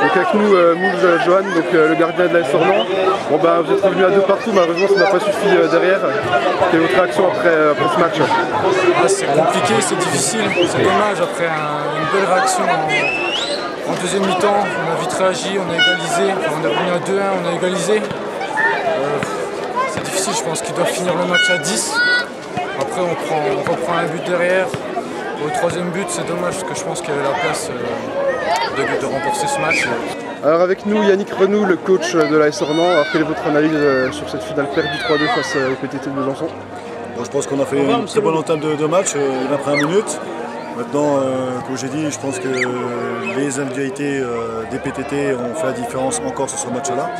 Donc avec nous, Moules Johan, donc le gardien de l'AS Ornans. Bon bah vous êtes revenu à 2 partout, malheureusement ça n'a pas suffi derrière. Quelle est votre réaction après ce match? C'est compliqué, c'est difficile, c'est dommage après une belle réaction en deuxième mi-temps. On a vite réagi, on a égalisé, enfin, on est revenu à 2-1, on a égalisé. C'est difficile, je pense qu'ils doivent finir le match à 10. Après on reprend un but derrière. Pour le troisième but, c'est dommage parce que je pense qu'il y avait la place de remporter ce match. Alors avec nous Yannick Renoux, le coach de l'AS Ornans. Alors quelle est votre analyse sur cette finale perdue 3-2 face au PTT de Besançon? Bon, je pense qu'on a fait une très bonne entame de match, il 21 minutes. Maintenant, comme j'ai dit, je pense que les individualités des PTT ont fait la différence encore sur ce match-là.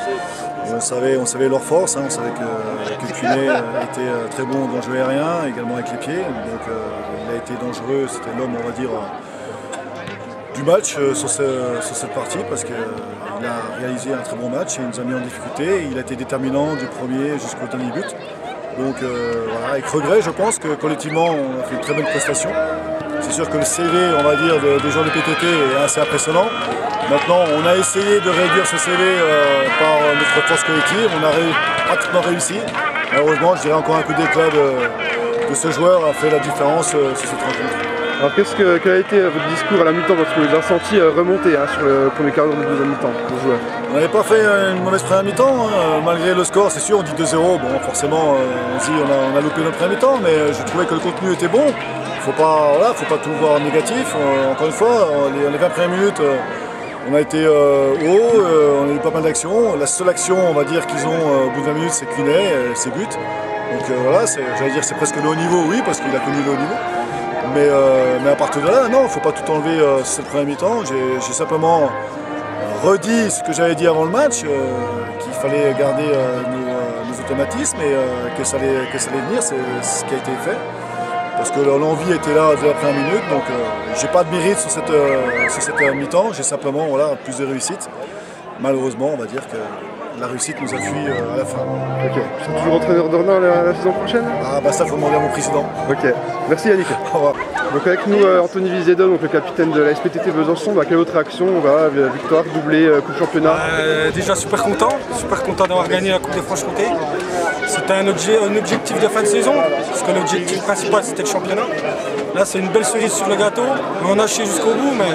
On savait leur force, on savait que Cunet était très bon dans le jeu aérien, également avec les pieds. Donc il a été dangereux, c'était l'homme, on va dire, du match sur cette partie parce qu'il a réalisé un très bon match et il nous a mis en difficulté. Il a été déterminant du premier jusqu'au dernier but. Donc voilà, avec regret, je pense que collectivement on a fait une très bonne prestation. C'est sûr que le CV, on va dire, des joueurs de PTT est assez impressionnant. Maintenant, on a essayé de réduire ce CV par notre force collective. On a pratiquement réussi. Malheureusement, je dirais encore un coup d'éclat de ce joueur a fait la différence sur cette rencontre. Alors quel a été votre discours à la mi-temps, parce qu'on les a sentis remonter sur le premier quart d'heure de deuxième mi-temps, les joueurs? On n'avait pas fait une mauvaise première mi-temps, malgré le score, c'est sûr, on dit 2-0, bon forcément on se dit on a loupé notre première mi-temps, mais je trouvais que le contenu était bon. Faut pas tout voir négatif. Encore une fois, les 20 premières minutes, on a été haut, on a eu pas mal d'actions. La seule action, on va dire, qu'ils ont au bout de 20 minutes, c'est Cunet, ses buts. Donc voilà, j'allais dire c'est presque le haut niveau, oui, parce qu'il a connu le haut niveau. Mais à partir de là, non, il ne faut pas tout enlever cette première mi-temps. J'ai simplement redit ce que j'avais dit avant le match, qu'il fallait garder nos automatismes et que ça allait venir, c'est ce qui a été fait. Parce que l'envie était là dès la première minute, donc j'ai pas de mérite sur cette mi-temps, j'ai simplement plus de réussite. Malheureusement, on va dire que la réussite nous a fui à la fin. Ok, vous serez toujours entraîneur d'Ornans la saison prochaine? Ah bah ça, faut demander à mon président. Ok, merci Yannick. Au revoir. Donc avec nous Anthony Vizedon, donc le capitaine de la SPTT Besançon. Quelle est votre réaction? Victoire, doublé, Coupe Championnat. Déjà super content d'avoir gagné la Coupe de Franche-Comté. C'était un objectif de fin de saison, parce que l'objectif principal c'était le championnat. Là c'est une belle cerise sur le gâteau, mais on a chié jusqu'au bout, mais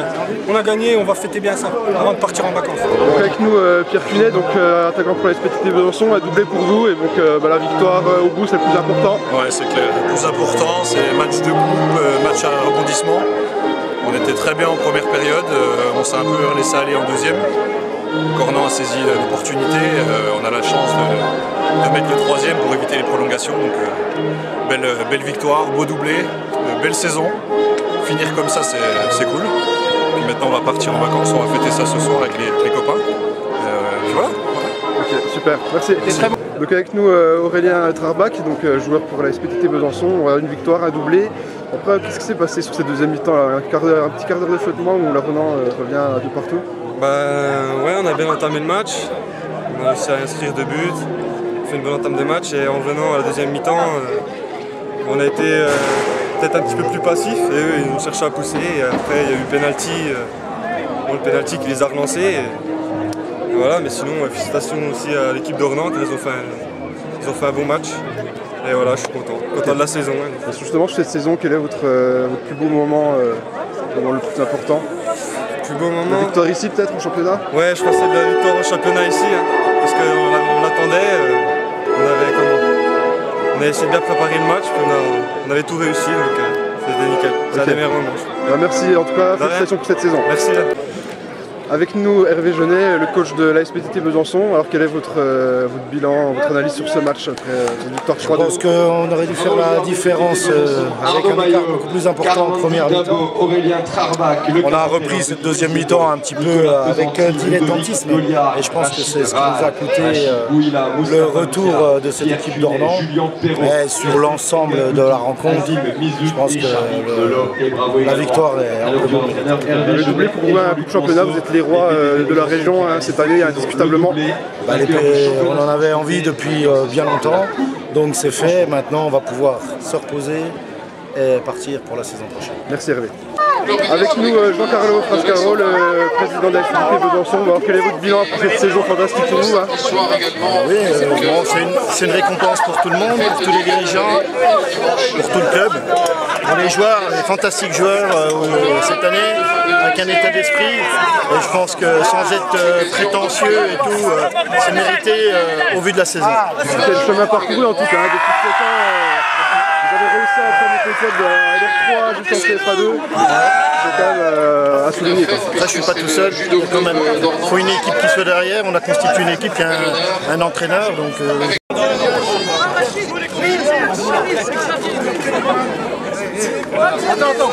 on a gagné, on va fêter bien ça avant de partir en vacances. Donc avec nous Pierre Cunet, donc attaquant pour la SPTT Besançon, a doublé pour vous, et donc la victoire au bout c'est le plus important. Ouais, c'est clair, le plus important c'est match de groupe, match à rebondissement. On était très bien en première période, on s'est un peu laissé aller en deuxième. Ornans a saisi l'opportunité, on a la chance de mettre le troisième pour éviter les prolongations. Donc belle victoire, beau doublé, belle saison. Finir comme ça c'est cool. Puis maintenant on va partir en vacances, on va fêter ça ce soir avec les copains. Puis voilà. Ok, super, merci. Très bon. Donc avec nous Aurélien Trarbach, donc joueur pour la SPTT Besançon, on a une victoire, un doublé. Après, qu'est-ce qui s'est passé sur cette deuxième mi-temps? Un petit quart d'heure de flottement où l'Ornans revient de partout? Ouais, on a bien entamé le match, on a réussi à inscrire 2 buts, on fait une bonne entame de match et en venant à la deuxième mi-temps, on a été peut-être un petit peu plus passif et eux ils ont cherché à pousser et après il y a eu le penalty qui les a relancés et voilà, mais sinon félicitations aussi à l'équipe d'Ornans, ils ont fait un bon match et voilà, je suis content de la saison. Hein. Justement sur cette saison, quel est votre plus beau moment, le plus important? Plus beau moment. La victoire ici peut-être en championnat? Ouais, je pense que c'est de la victoire au championnat ici, parce qu'on l'attendait, on a essayé de bien préparer le match, puis on avait tout réussi, donc c'était nickel. C'est un des meilleurs moments. Merci en tout cas, félicitations pour cette saison. Merci. Avec nous Hervé Jeunet, le coach de l'ASPTT Besançon. Alors quel est votre bilan, votre analyse sur ce match après cette victoire 3-2? Je pense qu'on aurait dû faire la différence avec un écart beaucoup plus important en première mi-temps. On a repris cette deuxième mi-temps un petit peu avec dilettantisme et je pense que c'est ce qui nous a coûté le retour de cette équipe d'Ornans. Mais sur l'ensemble de la rencontre, je pense que la victoire est amplement méritée. Le doublé pour vous un coup de championnat, vous êtes les rois de la région cette année indiscutablement. On en avait envie depuis bien longtemps, donc c'est fait. Maintenant on va pouvoir se reposer et partir pour la saison prochaine. Merci Hervé. Avec nous Jean-Carlo Frascaro, le président de la FDP Besançon. Alors quel est votre bilan après cette saison fantastique pour vous? Oui, c'est une récompense pour tout le monde, pour tous les dirigeants, pour tout le club, pour les joueurs, les fantastiques joueurs cette année, avec un état d'esprit. Et je pense que sans être prétentieux et tout, c'est mérité au vu de la saison. C'est le chemin parcouru en tout cas, depuis 7 ans. Vous avez réussi à faire le club de LR3 jusqu'en CFA2. C'est quand même à souligner. Après, je ne suis pas tout seul. Il faut une équipe qui soit derrière. On a constitué une équipe qui a un entraîneur. Donc, Attends.